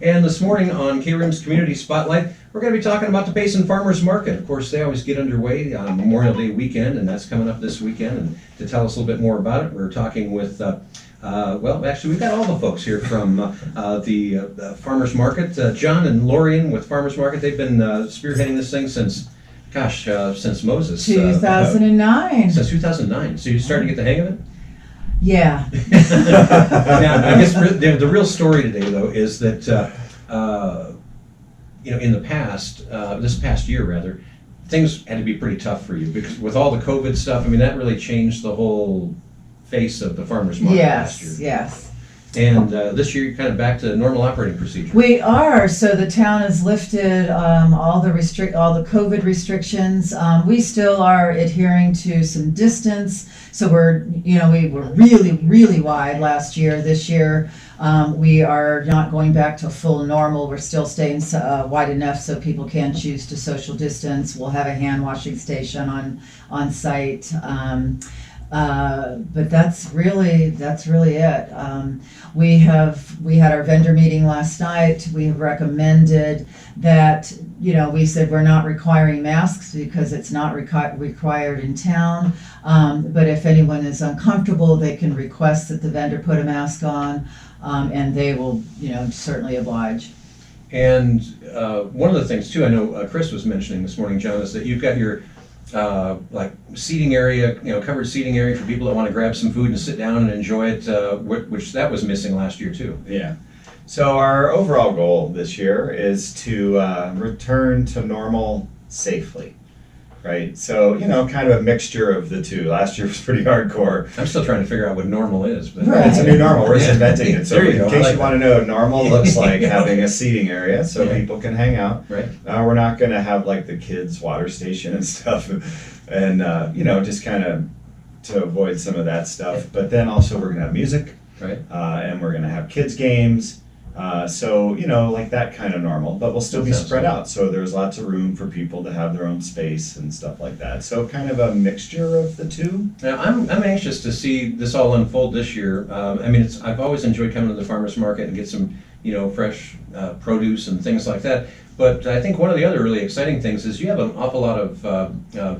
And this morning on KRIM's Community Spotlight, we're going to be talking about the Payson Farmers Market. Of course, they always get underway on Memorial Day weekend, and that's coming up this weekend. And to tell us a little bit more about it, we're talking with, well, actually, we've got all the folks here from the Farmers Market. John and Lorian with Farmers Market, they've been spearheading this thing since, since Moses. 2009. Since 2009. So you started to get the hang of it? Yeah. Now, I guess the real story today, though, is that in the past, this past year rather, things had to be pretty tough for you because with all the COVID stuff. I mean, that really changed the whole face of the farmers market last year. Yes. And this year, you're kind of back to normal operating procedure. We are. So the town has lifted all the COVID restrictions. We still are adhering to some distance. So we were really wide last year. This year, we are not going back to full normal. We're still staying wide enough so people can choose to social distance. We'll have a hand washing station on site. But that's really it. We had our vendor meeting last night. We have recommended that, we said we're not requiring masks because it's not required in town. But if anyone is uncomfortable, they can request that the vendor put a mask on, and they will, certainly oblige. And one of the things too, I know Chris was mentioning this morning, John, is that you've got your seating area, covered seating area for people that want to grab some food and sit down and enjoy it, which that was missing last year too. Yeah. So our overall goal this year is to return to normal safely, right? So, kind of a mixture of the two. Last year was pretty hardcore. I'm still trying to figure out what normal is, but right. It's a new normal. We're just inventing it. So in case you want to know, normal looks like having a seating area so people can hang out. Right. We're not going to have like the kids' water station and stuff, and just kind of to avoid some of that stuff. But then also we're going to have music, right? And we're going to have kids' games. So, like that kind of normal, but we'll still be spread out. So there's lots of room for people to have their own space and stuff like that. So kind of a mixture of the two. Now, I'm anxious to see this all unfold this year. I've always enjoyed coming to the farmers market and get some, fresh produce and things like that. But I think one of the other really exciting things is you have an awful lot of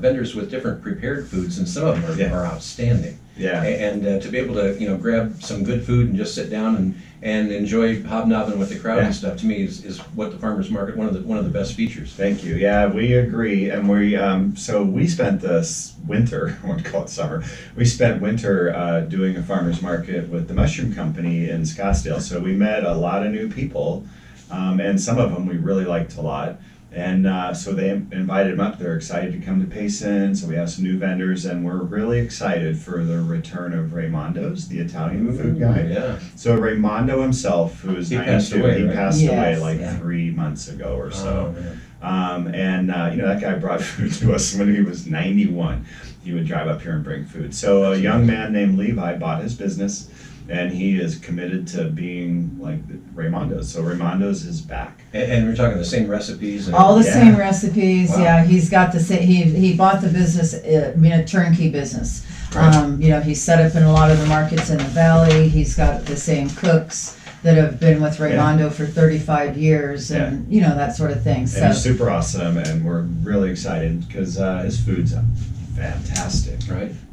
vendors with different prepared foods, and some of them are outstanding. Yeah. And to be able to, grab some good food and just sit down and enjoy hobnobbing with the crowd and stuff, to me is what the farmers market, one of the best features. Thank you. Yeah, we agree. And we spent this winter, I won't call it summer, we spent winter doing a farmers market with the mushroom company in Scottsdale. So we met a lot of new people, and some of them we really liked a lot. And so they invited them up. They're excited to come to Payson. So we have some new vendors, and we're really excited for the return of Raimondo's, the Italian food guy. Yeah. So Raimondo himself, who is 92, he passed away 3 months ago or so. That guy brought food to us when he was 91. He would drive up here and bring food. So a young man named Levi bought his business, and he is committed to being like Raimondo's. So Raimondo's is back. And we're talking the same recipes. All the same recipes. Wow. Yeah, he's got the same. He bought the business, a turnkey business. Right. He's set up in a lot of the markets in the valley. He's got the same cooks that have been with Raimondo for 35 years, and that sort of thing. So and he's super awesome, and we're really excited because his food's fantastic.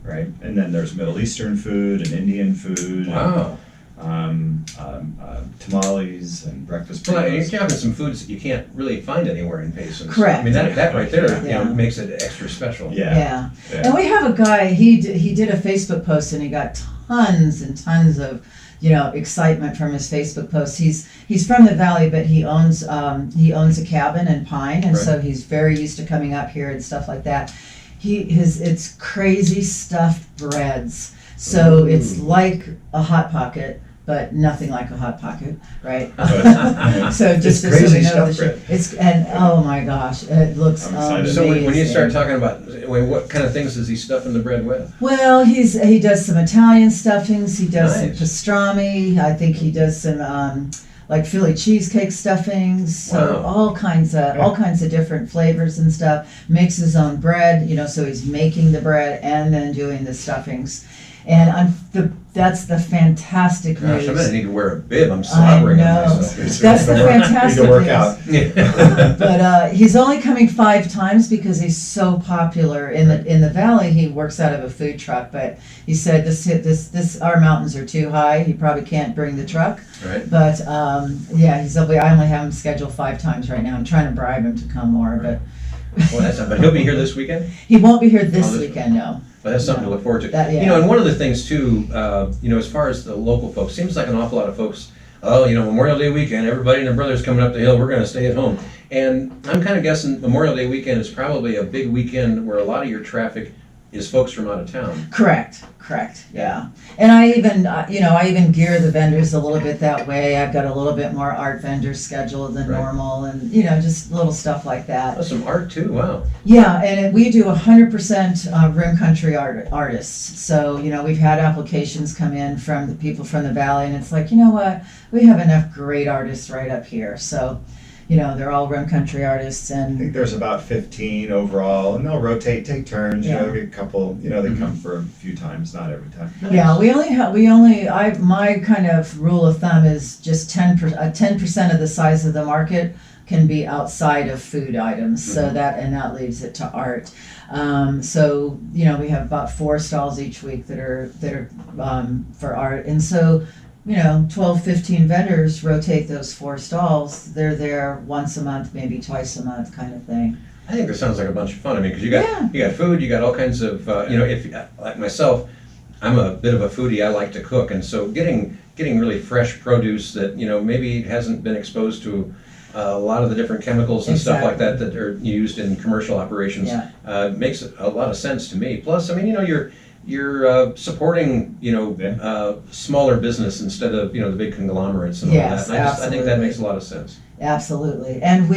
Right, and then there's Middle Eastern food and Indian food. Wow. And, tamales and breakfast burritos. Well, you're having some foods that you can't really find anywhere in Payson. Correct. I mean, that right there, makes it extra special. Yeah. And we have a guy. He did a Facebook post, and he got tons and tons of excitement from his Facebook posts. He's from the valley, but he owns a cabin in Pine, and so he's very used to coming up here and stuff like that. It's crazy stuffed breads. So it's like a Hot Pocket, but nothing like a Hot Pocket, right? So just it's crazy stuffed bread. Oh my gosh, it looks amazing. So when you start talking about, what kind of things does he stuff in the bread with? Well, he does some Italian stuffings. He does some Nice. pastrami. I think he does some like Philly cheesecake stuffings. So Wow. all kinds of different flavors and stuff. Makes his own bread, so he's making the bread and then doing the stuffings. And that's the fantastic Gosh, I'm news. gonna need to wear a bib. I'm slobbering on know. myself. That's the fantastic Need to work news. out. But he's only coming 5 times because he's so popular in the valley. He works out of a food truck, but he said this our mountains are too high. He probably can't bring the truck. Right. But yeah, I only have him scheduled 5 times right now. I'm trying to bribe him to come more, Right. But he'll be here this weekend. but he won't be here this this weekend. No. But that's something to look forward to. That- yeah. You know, and one of the things too, as far as the local folks, seems like an awful lot of folks, oh, Memorial Day weekend, everybody and their brother's coming up the hill, we're gonna stay at home. And I'm kind of guessing Memorial Day weekend is probably a big weekend where a lot of your traffic is folks from out of town. Correct, yeah. And I even gear the vendors a little bit that way. I've got a little bit more art vendors scheduled than Right. normal, and just little stuff like that. Oh, some art too, wow. Yeah, and we do 100% room country artists. So, we've had applications come in from the people from the valley, and it's like, you know what? We have enough great artists right up here. So, they're all room country artists, I think and there's about 15 overall, and they'll rotate, take turns. Yeah. Get a couple. They come for a few times, not every time. yeah, my kind of rule of thumb is just 10% of the size of the market can be outside of food items, so that leaves it to art. So we have about 4 stalls each week that are for art, and so 12, 15 vendors rotate those 4 stalls. They're there once a month, maybe twice a month, kind of thing. I think that sounds like a bunch of fun. I mean, because you got food, you got all kinds of, if like myself, I'm a bit of a foodie. I like to cook, and so getting really fresh produce that maybe hasn't been exposed to a lot of the different chemicals and stuff like that that are used in commercial operations makes a lot of sense to me. Plus, I mean, you're supporting smaller business instead of the big conglomerates and all Yes, that. And I think that absolutely. makes a lot of sense. Absolutely. And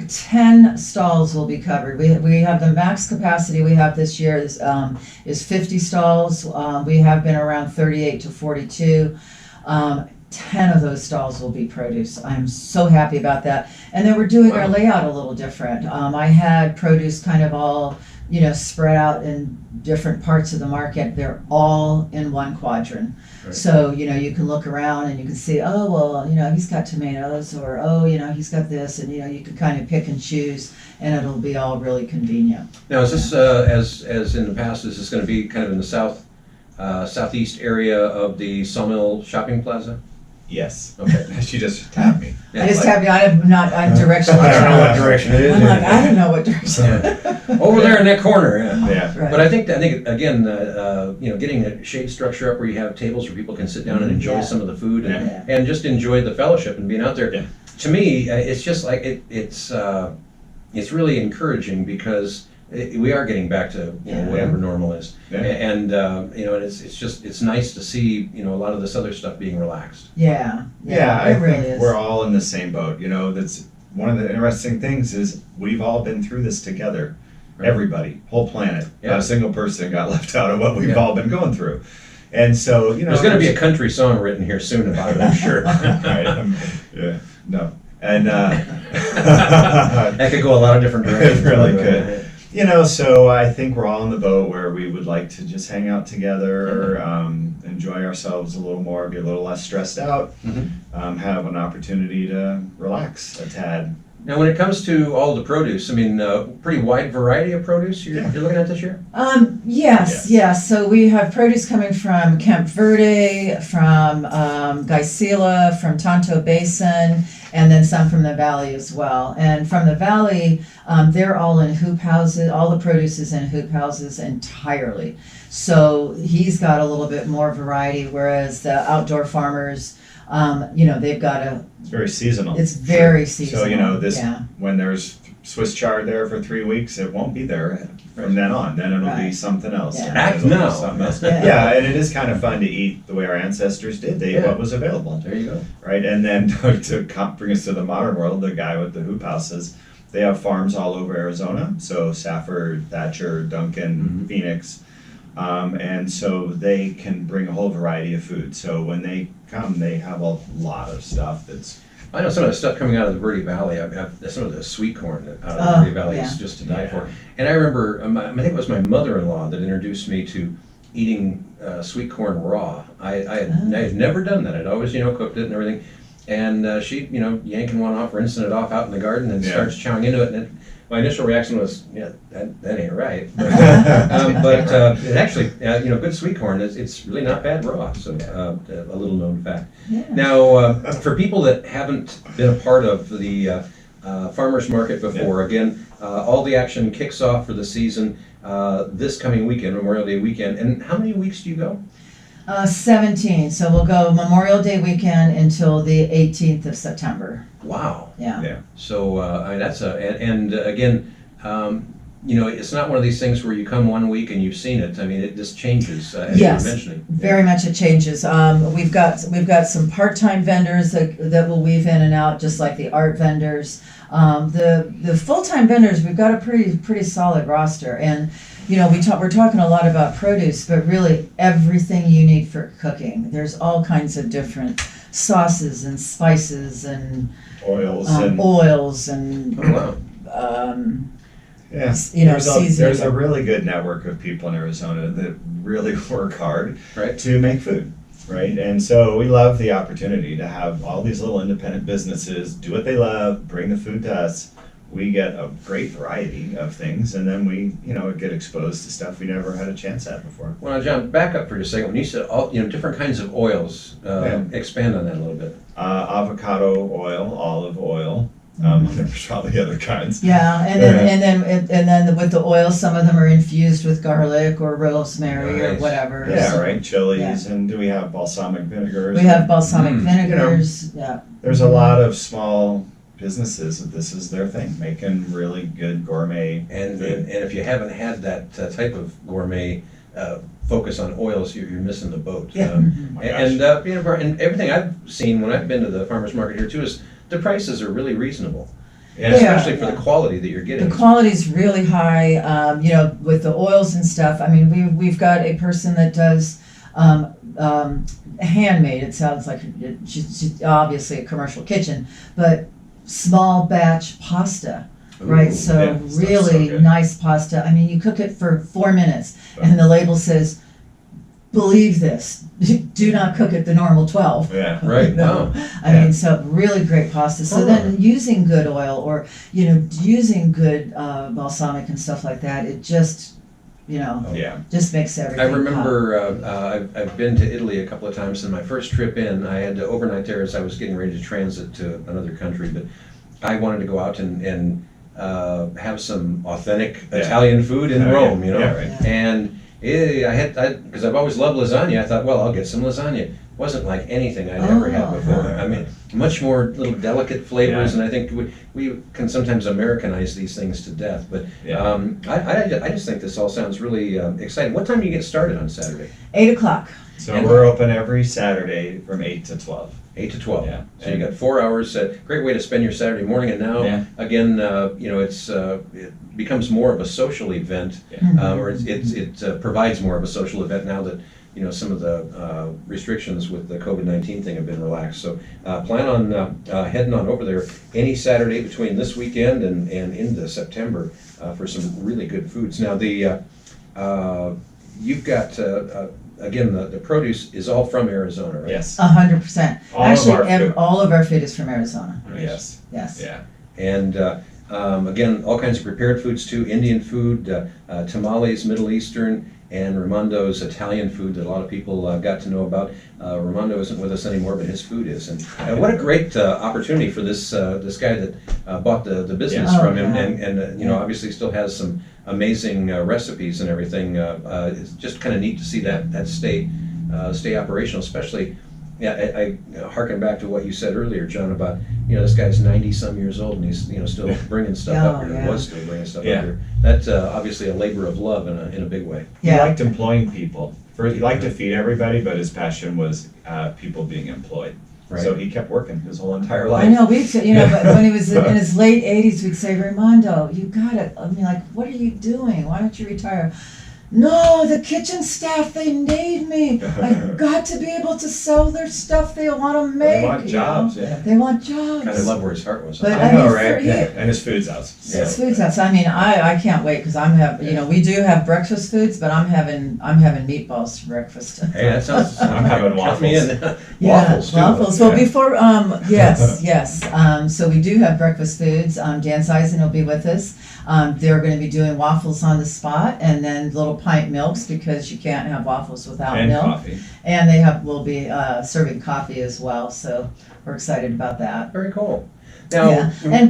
10 stalls will be covered. We have the max capacity we have this year is 50 stalls. We have been around 38 to 42. 10 of those stalls will be produce. I'm so happy about that. And then we're doing our layout a little different. I had produce kind of all spread out in different parts of the market. They're all in one quadrant. Right. So, you can look around and you can see, oh, well, he's got tomatoes, or, oh, he's got this, and, you can kind of pick and choose, and it'll be all really convenient. Now, is this, as in the past, is this going to be kind of in the southeast area of the Sawmill Shopping Plaza? Yes. Okay. She just tapped me. Yeah, I just like- I'm directionally I don't know what challenged. direction it is. I'm like, I don't know what direction. Yeah. Over there in that corner, yeah. Yeah. Right. But I think again, getting a shade structure up where you have tables where people can sit down and enjoy Yeah. some of the food and, Yeah. and just enjoy the fellowship and being out there. Yeah. To me, it's just like it's really encouraging because we are getting back to whatever normal is, Yeah. and it's nice to see a lot of this other stuff being relaxed. Yeah, I it really think is. we're all in the same boat. That's one of the interesting things is we've all been through this together. Right. Everybody, whole planet. Yeah. Not a single person got left out of what we've Yeah. all been going through. And so, There's going to be a country song written here soon about it, I'm sure. right. Yeah. No. And That could go a lot of different directions. It really could. So I think we're all in the boat where we would like to just hang out together, enjoy ourselves a little more, be a little less stressed out, have an opportunity to relax a tad. Now, when it comes to all the produce, I mean, pretty wide variety of produce you're looking at this year? Yes. So we have produce coming from Camp Verde, from Gaisila, from Tonto Basin, and then some from the valley as well. And from the valley, they're all in hoop houses. All the produce is in hoop houses entirely. So he's got a little bit more variety, whereas the outdoor farmers, they've got It's very seasonal. it's very seasonal. So, when there's Swiss chard there for 3 weeks, it won't be there from then on. Then it'll be Right. something else. Yeah. And Act it'll be now. something else. Yeah. Yeah, and it is kind of fun to eat the way our ancestors did. They ate what was available. There you go. Right, and then to bring us to the modern world, the guy with the hoop houses, they have farms all over Arizona. So Safford, Thatcher, Duncan, Phoenix. And so they can bring a whole variety of food. So when they come, they have a lot of stuff that's I know some of the stuff coming out of the Verde Valley. I've some of the sweet corn out of the Verde Valley is just to die for. And I remember, I think it was my mother-in-law that introduced me to eating sweet corn raw. I'd never done that. I'd always, cooked it and everything. And she, yanking one off, rinsing it off out in the garden, and starts chowing into it. And my initial reaction was, yeah, that ain't right. But it actually, good sweet corn, it's really not bad raw. So a little known fact. Yeah. Now, for people that haven't been a part of the farmers market before, again, all the action kicks off for the season this coming weekend, Memorial Day weekend. And how many weeks do you go? 17. So we'll go Memorial Day weekend until the 18th of September. Wow. Yeah. So that's and again, it's not one of these things where you come one week and you've seen it. I mean, it just changes as Yes, you were mentioning. very much it changes. We've got some part-time vendors that will weave in and out, just like the art vendors. The full-time vendors, we've got a pretty solid roster, and we're talking a lot about produce, but really everything you need for cooking. There's all kinds of different sauces and spices and Oils and Oh, wow. seasoning. There's a really good network of people in Arizona that really work hard to make food, right? And so we love the opportunity to have all these little independent businesses do what they love, bring the food to us. We get a great variety of things, and then we, get exposed to stuff we never had a chance at before. Well, John, back up for just a second. When you said all, different kinds of oils, expand on that a little bit. Avocado oil, olive oil. There's probably other kinds. Yeah, and then with the oil, some of them are infused with garlic or rosemary or whatever. Yeah, So right. Chilies, and do we have balsamic vinegars? we have balsamic vinegars. Yeah. There's a lot of small businesses that this is their thing, making really good gourmet And food. if you haven't had that type of gourmet focus on oils, you're missing the boat. Yeah. my gosh. And everything I've seen when I've been to the farmers market here too is the prices are really reasonable, Yeah. especially for the quality that you're getting. The quality's really high, with the oils and stuff. I mean, we've got a person that does handmade. It sounds like she's obviously a commercial kitchen, but small batch pasta. Right, Ooh, so yeah, stuff's really so good. nice pasta. I mean, you cook it for 4 minutes, and the label says, "Believe this, do not cook it the normal 12." Yeah. Right. No. Wow. I mean, so really great pasta. So then using good oil or, using good balsamic and stuff like that, it just, Yeah. just makes everything I pop. remember I've been to Italy a couple of times, and my first trip in, I had to overnight there as I was getting ready to transit to another country, but I wanted to go out and have some authentic Italian food in Rome, Yeah, right. And because I've always loved lasagna, I thought, well, I'll get some lasagna. It wasn't like anything I'd ever had before. I mean, much more little delicate flavors, and I think we can sometimes Americanize these things to death. But I just think this all sounds really exciting. What time do you get started on Saturday? 8 o'clock. So we're open every Saturday from 8 to 12. 8 to 12. Yeah. So you got 4 hours. Great way to spend your Saturday morning. And now, again, it becomes more of a social event, or it provides more of a social event now that some of the restrictions with the COVID-19 thing have been relaxed. So plan on heading on over there any Saturday between this weekend and into September for some really good foods. Now you've got. Again, the produce is all from Arizona, right? Yes. 100%. All Actually, of our food. all of our food is from Arizona. Yes. Yes. Yeah. And again, all kinds of prepared foods too, Indian food, tamales, Middle Eastern, and Raimondo's Italian food that a lot of people got to know about. Raimondo isn't with us anymore, but his food is. And what a great opportunity for this guy that bought the business from him, and obviously still has some amazing recipes and everything. It's just kind of neat to see that stay operational, especially. Yeah, I harken back to what you said earlier, John, about this guy's 90-some years old and he's still bringing stuff up here. Was still bringing stuff up here. That's obviously a labor of love in a big way. He liked employing people. He liked to feed everybody, but his passion was people being employed. Right. So he kept working his whole entire life. I know, but when he was in his late 80s, we'd say, "Raimondo, you gotta," I mean, like, "what are you doing? Why don't you retire?" no, the kitchen staff, they need me. I've got to be able to sell their stuff they want to make. They want you jobs, know? yeah. They want jobs. Kind of love where his heart was. But I I know, mean, right? for Yeah. you- And his food's house. It's food house. I mean, I can't wait because I'm having, you know, we do have breakfast foods, but I'm having meatballs for breakfast. Hey, that sounds. I'm having Count me in. Yeah, Waffles too. waffles. Well, Yeah. before, yes. So we do have breakfast foods. Dan Zeisen will be with us. They're going to be doing waffles on the spot, and then little pint milks because you can't have waffles without And milk. coffee. And will be serving coffee as well. So we're excited about that. Very cool. Now, Yeah, and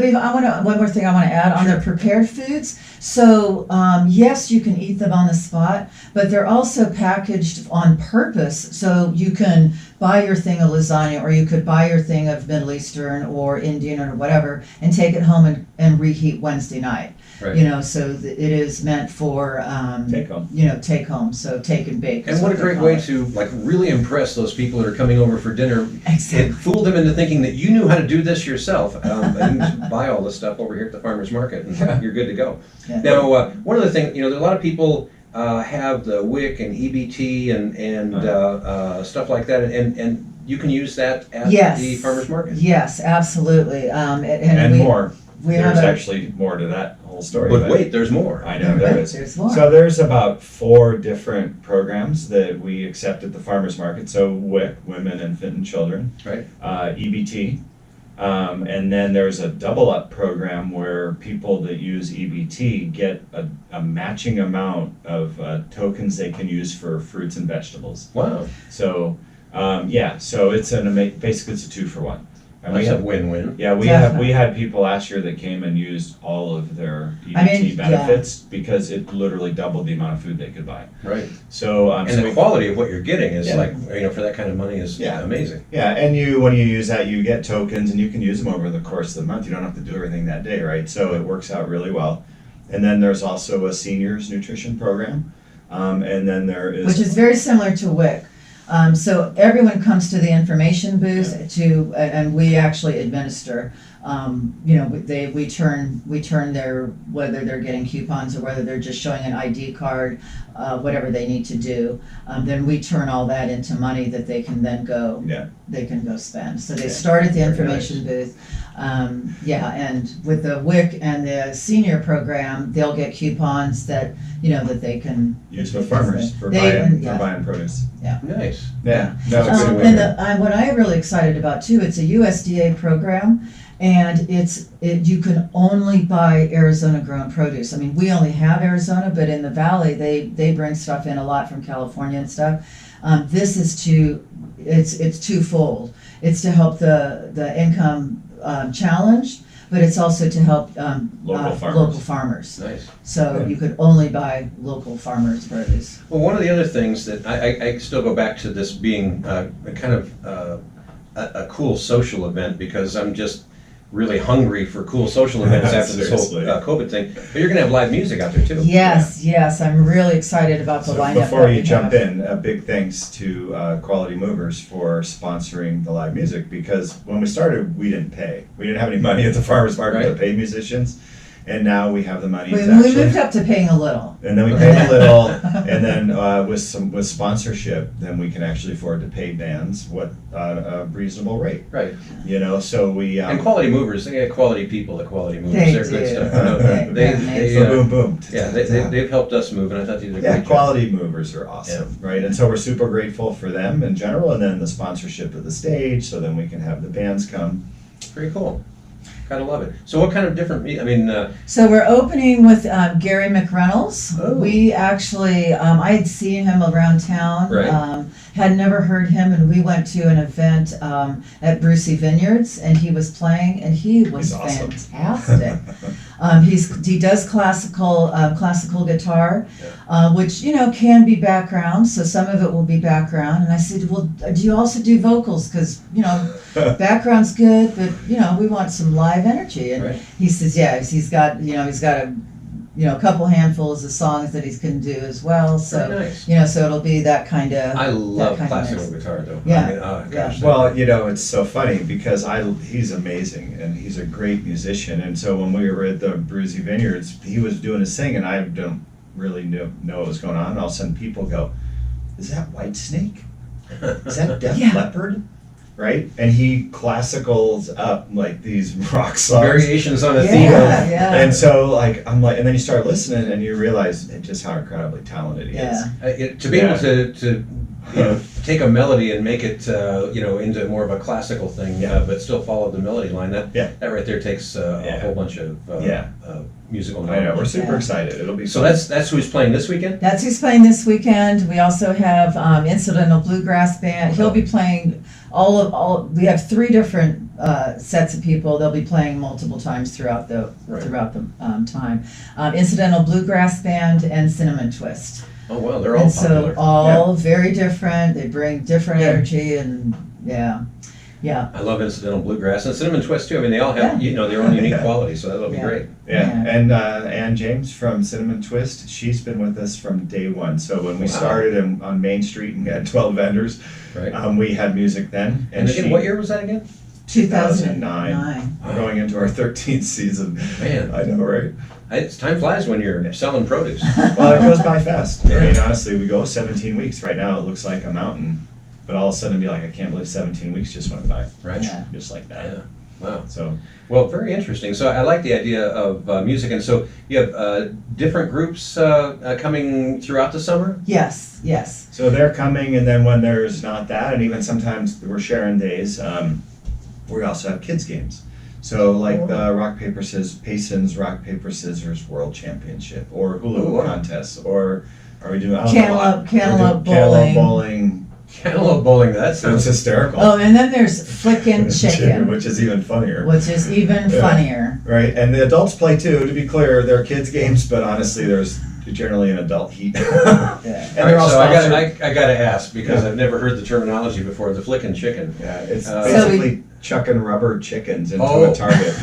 one more thing I want to add on their prepared foods. So yes, you can eat them on the spot, but they're also packaged on purpose. So you can buy your thing of lasagna, or you could buy your thing of Middle Eastern or Indian or whatever, and take it home and reheat Wednesday night. Right. You know, so it is meant for Take home. You know, take home. So take and bake. is and what a they great call way it. to like really impress those people that are coming over for dinner. Exactly. And fool them into thinking that you knew how to do this yourself, and just buy all this stuff over here at the farmer's market, and you're good to go. Yeah. Now, one other thing, you know, there are a lot of people have the WIC and EBT and stuff like that, and you can use that at Yes. the farmer's market. Yes, absolutely. And we, more. We There's have actually more to that whole story. But wait, there's more. I know there is. There's more. So there's about 4 different programs that we accept at the farmers market. So WIC, Women, Infant, and Children. Right. EBT. And then there's a double up program where people that use EBT get a matching amount of tokens they can use for fruits and vegetables. Wow. So so it's basically it's a 2-for-1. And That's a win-win. yeah, we Definitely. had people last year that came and used all of their EBT I mean, benefits because it literally doubled the amount of food they could buy. Right. So And so the we- quality of what you're getting is Yeah. like, you know, for that kind of money is Yeah. amazing. yeah, and when you use that, you get tokens and you can use them over the course of the month. You don't have to do everything that day, right? So it works out really well. And then there's also a seniors nutrition program, and then there is Which is very similar to WIC. So everyone comes to the information booth and we actually administer. You know, we turn their, whether they're getting coupons or whether they're just showing an ID card, whatever they need to do. Then we turn all that into money that they can then go spend. So they Yeah, start at the very information booth. And with the WIC and the senior program, they'll get coupons that, you know, that they can used with farmers for They- buying yeah. produce. Nice. Yeah, no, it's a good And win. what I'm really excited about too, it's a USDA program, and you can only buy Arizona grown produce. I mean, we only have Arizona, but in the valley, they bring stuff in a lot from California and stuff. This is it's twofold. It's to help the income challenged, but it's also to help local farmers. Nice. So you could only buy local farmers' produce. Well, one of the other things that I still go back to this being kind of a cool social event, because I'm just really hungry for cool social events after this whole Seriously. COVID thing. But you're going to have live music out there too. Yes, I'm really excited about the So lineup. before that you we jump have. in, a big thanks to Quality Movers for sponsoring the live music, because when we started, we didn't pay. We didn't have any money at the farmers market to Right. pay musicians, and now we have the money We to actually. moved up to paying a little. And then we paid a little, and then with sponsorship, then we can actually afford to pay bands what a reasonable rate. Right. You know, so we. And Quality Movers, they got quality people at Quality Movers. They They're good do. stuff. You know, They're they, amazing. boom, boom. yeah, they've helped us move, and I thought they did a Yeah, great job. Quality Movers are awesome, right? And so we're super grateful for them in general, and then the sponsorship of the stage, so then we can have the bands come. Very cool. Gotta love it. So what kind of different, I mean, So we're opening with Gary McReynolds. Oh. We actually, I had seen him around town. Right. Had never heard him, and we went to an event at Brucey Vineyards, and he was playing, and he was He's awesome. fantastic. He does classical guitar, which can be background. So some of it will be background. And I said, well, do you also do vocals? Because background's good, but we want some live energy. And Right. he says, yes, he's got a couple handfuls of songs that he can do as well. So very nice. so it'll be that kind of. I love kind of classical mix. guitar though. Yeah. I mean, oh, gosh. Well, it's so funny because he's amazing and he's a great musician. And so when we were at the Brucey Vineyards, he was doing his thing, and I don't really know what was going on. And all of a sudden people go, is that White Snake? Is that Def Yeah. Leppard? Right? And he classicals up like these rock songs. Variations on a Yeah, theme. yeah. And so like I'm like, and then you start listening and you realize just how incredibly talented he is. Yeah. To be able to take a melody and make it into more of a classical thing, Yeah. but still follow the melody line. That right there takes a Yeah. whole bunch of musical I know, knowledge. we're super Yeah. excited. It'll be So fun. that's who's playing this weekend. That's who's playing this weekend. We also have Incidental Bluegrass Band. He'll be playing we have 3 different sets of people. They'll be playing multiple times throughout the time. Incidental Bluegrass Band and Cinnamon Twist. Oh well, they're all And popular. so all very different. They bring different Yeah. energy and yeah. I love incidental bluegrass and cinnamon twist too. I mean, they all have their own unique qualities, so that'll be Yeah. great. Yeah, Yeah. and Ann James from Cinnamon Twist, she's been with us from day one. So when we Wow. started on Main Street and we had 12 vendors, Right. we had music then. And again, what year was that again? 2009. We're going into our 13th season. Man, I know, right? time flies when you're selling produce. Well, it goes by fast. I mean, honestly, we go 17 weeks. Right now, it looks like a mountain, but all of a sudden, be like, I can't believe 17 weeks just went by. Right. Yeah. Just like that. Yeah. Wow. So, Well, very interesting. So I like the idea of music, and so you have different groups coming throughout the summer. Yes. so they're coming, and then when there's not that, and even sometimes we're sharing days, we also have kids games. So like the rock paper scissors, Payson's rock paper scissors world championship, or hula hoop contests, or are we doing Cantaloupe Cantaloupe bowling. bowling? Cantaloupe bowling. That That's sounds hysterical. Oh, and then there's Flickin' Chicken, Which is even funnier. which is even Yeah. funnier. Right, and the adults play too. To be clear, they're kids games, but honestly, there's generally an adult heat. Yeah. And All they're right, all so sponsored. I got to ask because Yeah. I've never heard the terminology before. The flickin' chicken. Yeah, it's So basically chucking rubber chickens into Oh. a target.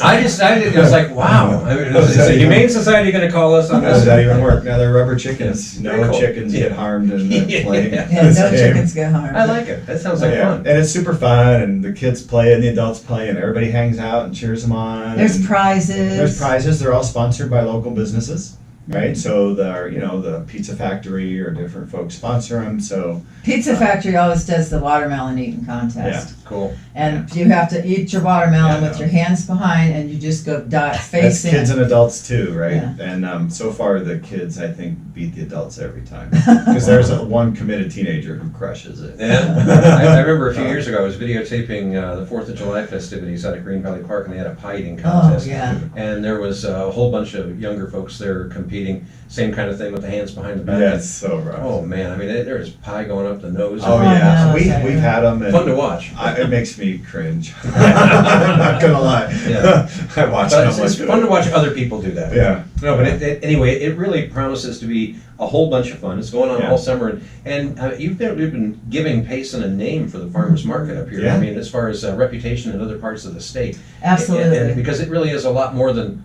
I decided, I was like, wow. I mean, is the Humane Society going to call us on How does this? that even work? Now they're rubber chickens. Very No cool. chickens get harmed in the Yeah. playing. Yeah, Yeah, this no game. chickens get harmed. I like it. That sounds like Yeah, fun. and it's super fun, and the kids play, and the adults play, and everybody hangs out and cheers them on. There's and prizes. There's prizes. They're all sponsored by local businesses, right? So the Pizza Factory or different folks sponsor them. So Pizza Factory always does the watermelon eating contest. Cool. And you have to eat your watermelon Yeah, with no. your hands behind, and you just go that's face in. kids and adults too, right? Yeah. And so far the kids, I think, beat the adults every time because there's one committed teenager who crushes it. Yeah. I remember a few years ago, I was videotaping the 4th of July festivities out at Green Valley Park, and they had a pie eating Oh, contest. yeah. And there was a whole bunch of younger folks there competing. Same kind of thing with the hands behind the back. Yeah, it's so rough. Oh man, I mean, there is pie going up the nose. Oh, Oh, yeah, no, we've sorry. had them. And Fun to watch. it makes me cringe. I'm not gonna lie. Yeah. I watch But them. it's fun to watch other people do that. Yeah. No, but anyway, it really promises to be a whole bunch of fun. It's going on Yeah. all summer, and you've been giving Payson a name for the farmers market up here. Yeah. I mean, as far as reputation in other parts of the state. Absolutely. And because it really is a lot more than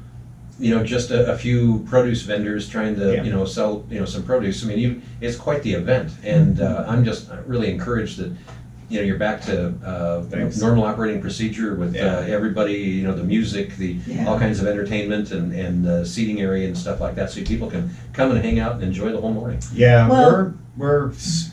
just a few produce vendors trying to Yeah. sell some produce. I mean, it's quite the event, and I'm just really encouraged that you're back to Thanks. normal operating procedure with Yeah. everybody, the music, Yeah. all kinds of entertainment and seating area and stuff like that, so people can come and hang out and enjoy the whole morning. Yeah, Well- we're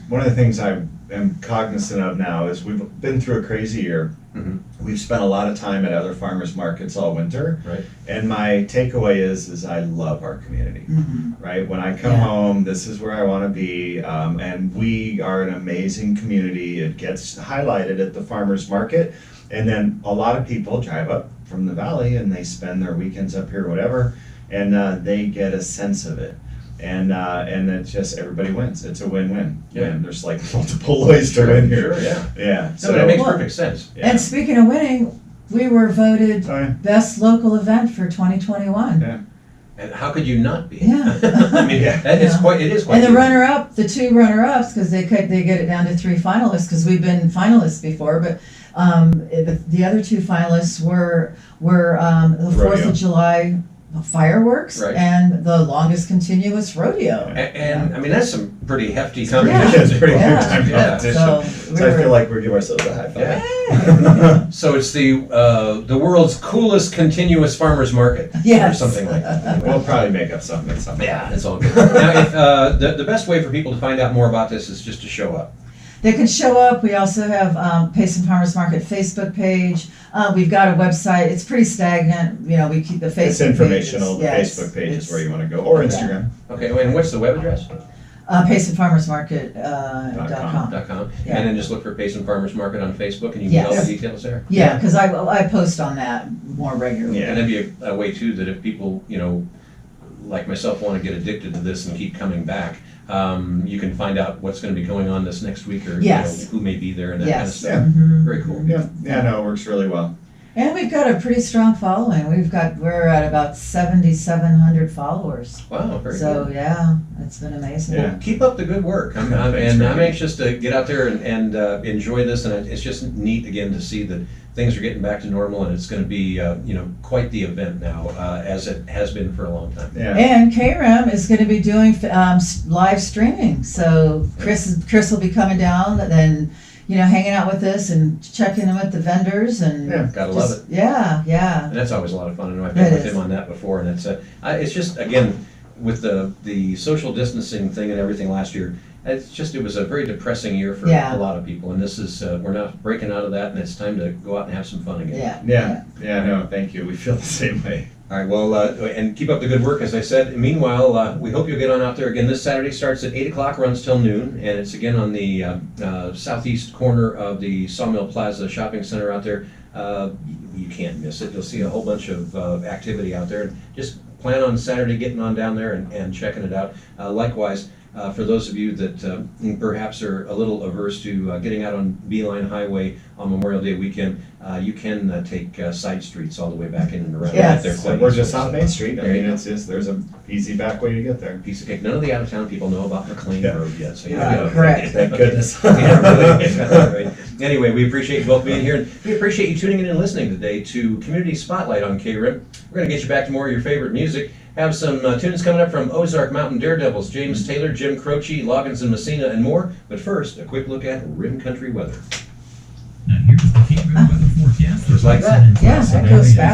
one of the things I am cognizant of now is we've been through a crazy year. Mhm. We've spent a lot of time at other farmers markets all winter, Right. and my takeaway is I love our community. Mhm. Right, when I come Yeah. home, this is where I want to be, and we are an amazing community. It gets highlighted at the farmers market, and then a lot of people drive up from the valley and they spend their weekends up here, whatever, and they get a sense of it. And it's just everybody wins. It's a win-win. Yeah. And there's like multiple ways to win here. Sure, yeah. Yeah. No, that makes Well- perfect sense. yeah. And speaking of winning, we were voted Oh, yeah. best local event for 2021. Yeah. And how could you not be? Yeah. I mean, Yeah. it is Yeah. quite And the unique. runner-up, the 2 runner-ups, because they get it down to 3 finalists, because we've been finalists before, but the other 2 finalists were the 4th Rodeo. of July fireworks Right. and the longest continuous rodeo. And I mean, that's some pretty hefty Yeah. competition. It's pretty Yeah. big time Yeah. competition. So So I feel like we're giving ourselves a high five. Yeah. So it's the world's coolest continuous farmers market, or Yes. something like that. We'll probably make up something at some point. Yeah, it's all good. Now, if the best way for people to find out more about this is just to show up. They can show up. We also have Payson Farmers Market Facebook page. We've got a website. It's pretty stagnant. You know, we keep the Facebook It's informational. page. The Facebook page is where you want to go, or Instagram. Okay, and what's the web address? PaysonFarmersMarket.com. .com. Yeah. And then just look for Payson Farmers Market on Facebook, and you can get all Yes. the details there. Yeah, because I post on that more regularly. Yeah. And that'd be a way too that if people, like myself, want to get addicted to this and keep coming back, you can find out what's going to be going on this next week, or Yes. who may be there and that Yes. kind of stuff. Mhm. Very cool. Yeah, no, it works really well. And we've got a pretty strong following. We're at about 7,700 followers. Wow, very So cool. yeah, it's been amazing. Yeah. Keep up the good work. I'm Thanks, Randy. anxious to get out there and enjoy this, and it's just neat again to see that things are getting back to normal, and it's going to be quite the event now, as it has been for a long time. Yeah. And KRIM is going to be doing live streaming. So Chris will be coming down and then hanging out with us and checking in with the vendors and Yeah, gotta love it. Yeah. And that's always a lot of fun. I know I've been It with is. him on that before, and it's just again with the social distancing thing and everything last year. It was a very depressing year for Yeah. a lot of people, and this is we're now breaking out of that, and it's time to go out and have some fun again. Yeah, no, thank you. We feel the same way. All right, well, and keep up the good work, as I said. Meanwhile, we hope you'll get on out there again. This Saturday starts at 8 o'clock, runs till noon, and it's again on the southeast corner of the Sawmill Plaza Shopping Center out there. You can't miss it. You'll see a whole bunch of activity out there. And just plan on Saturday getting on down there and checking it out. Likewise, for those of you that perhaps are a little averse to getting out on Beeline Highway on Memorial Day weekend, you can take side streets all the way back in and around. Yes. There So quite we're easily. just off Main Street. I There you mean, go. there's a easy back way to get there. Piece of cake. None of the out-of-town people know about McLean Yeah. Road yet, so Yeah, correct. Thank goodness. Yeah, really. Right. Anyway, we appreciate you both being here, and we appreciate you tuning in and listening today to Community Spotlight on KRIM. We're going to get you back to more of your favorite music. Have some tunes coming up from Ozark Mountain Daredevils, James Taylor, Jim Croce, Loggins and Messina, and more. But first, a quick look at Rim Country weather. Now here's the KRIM weather forecast. Just like that. Yeah, that goes fast.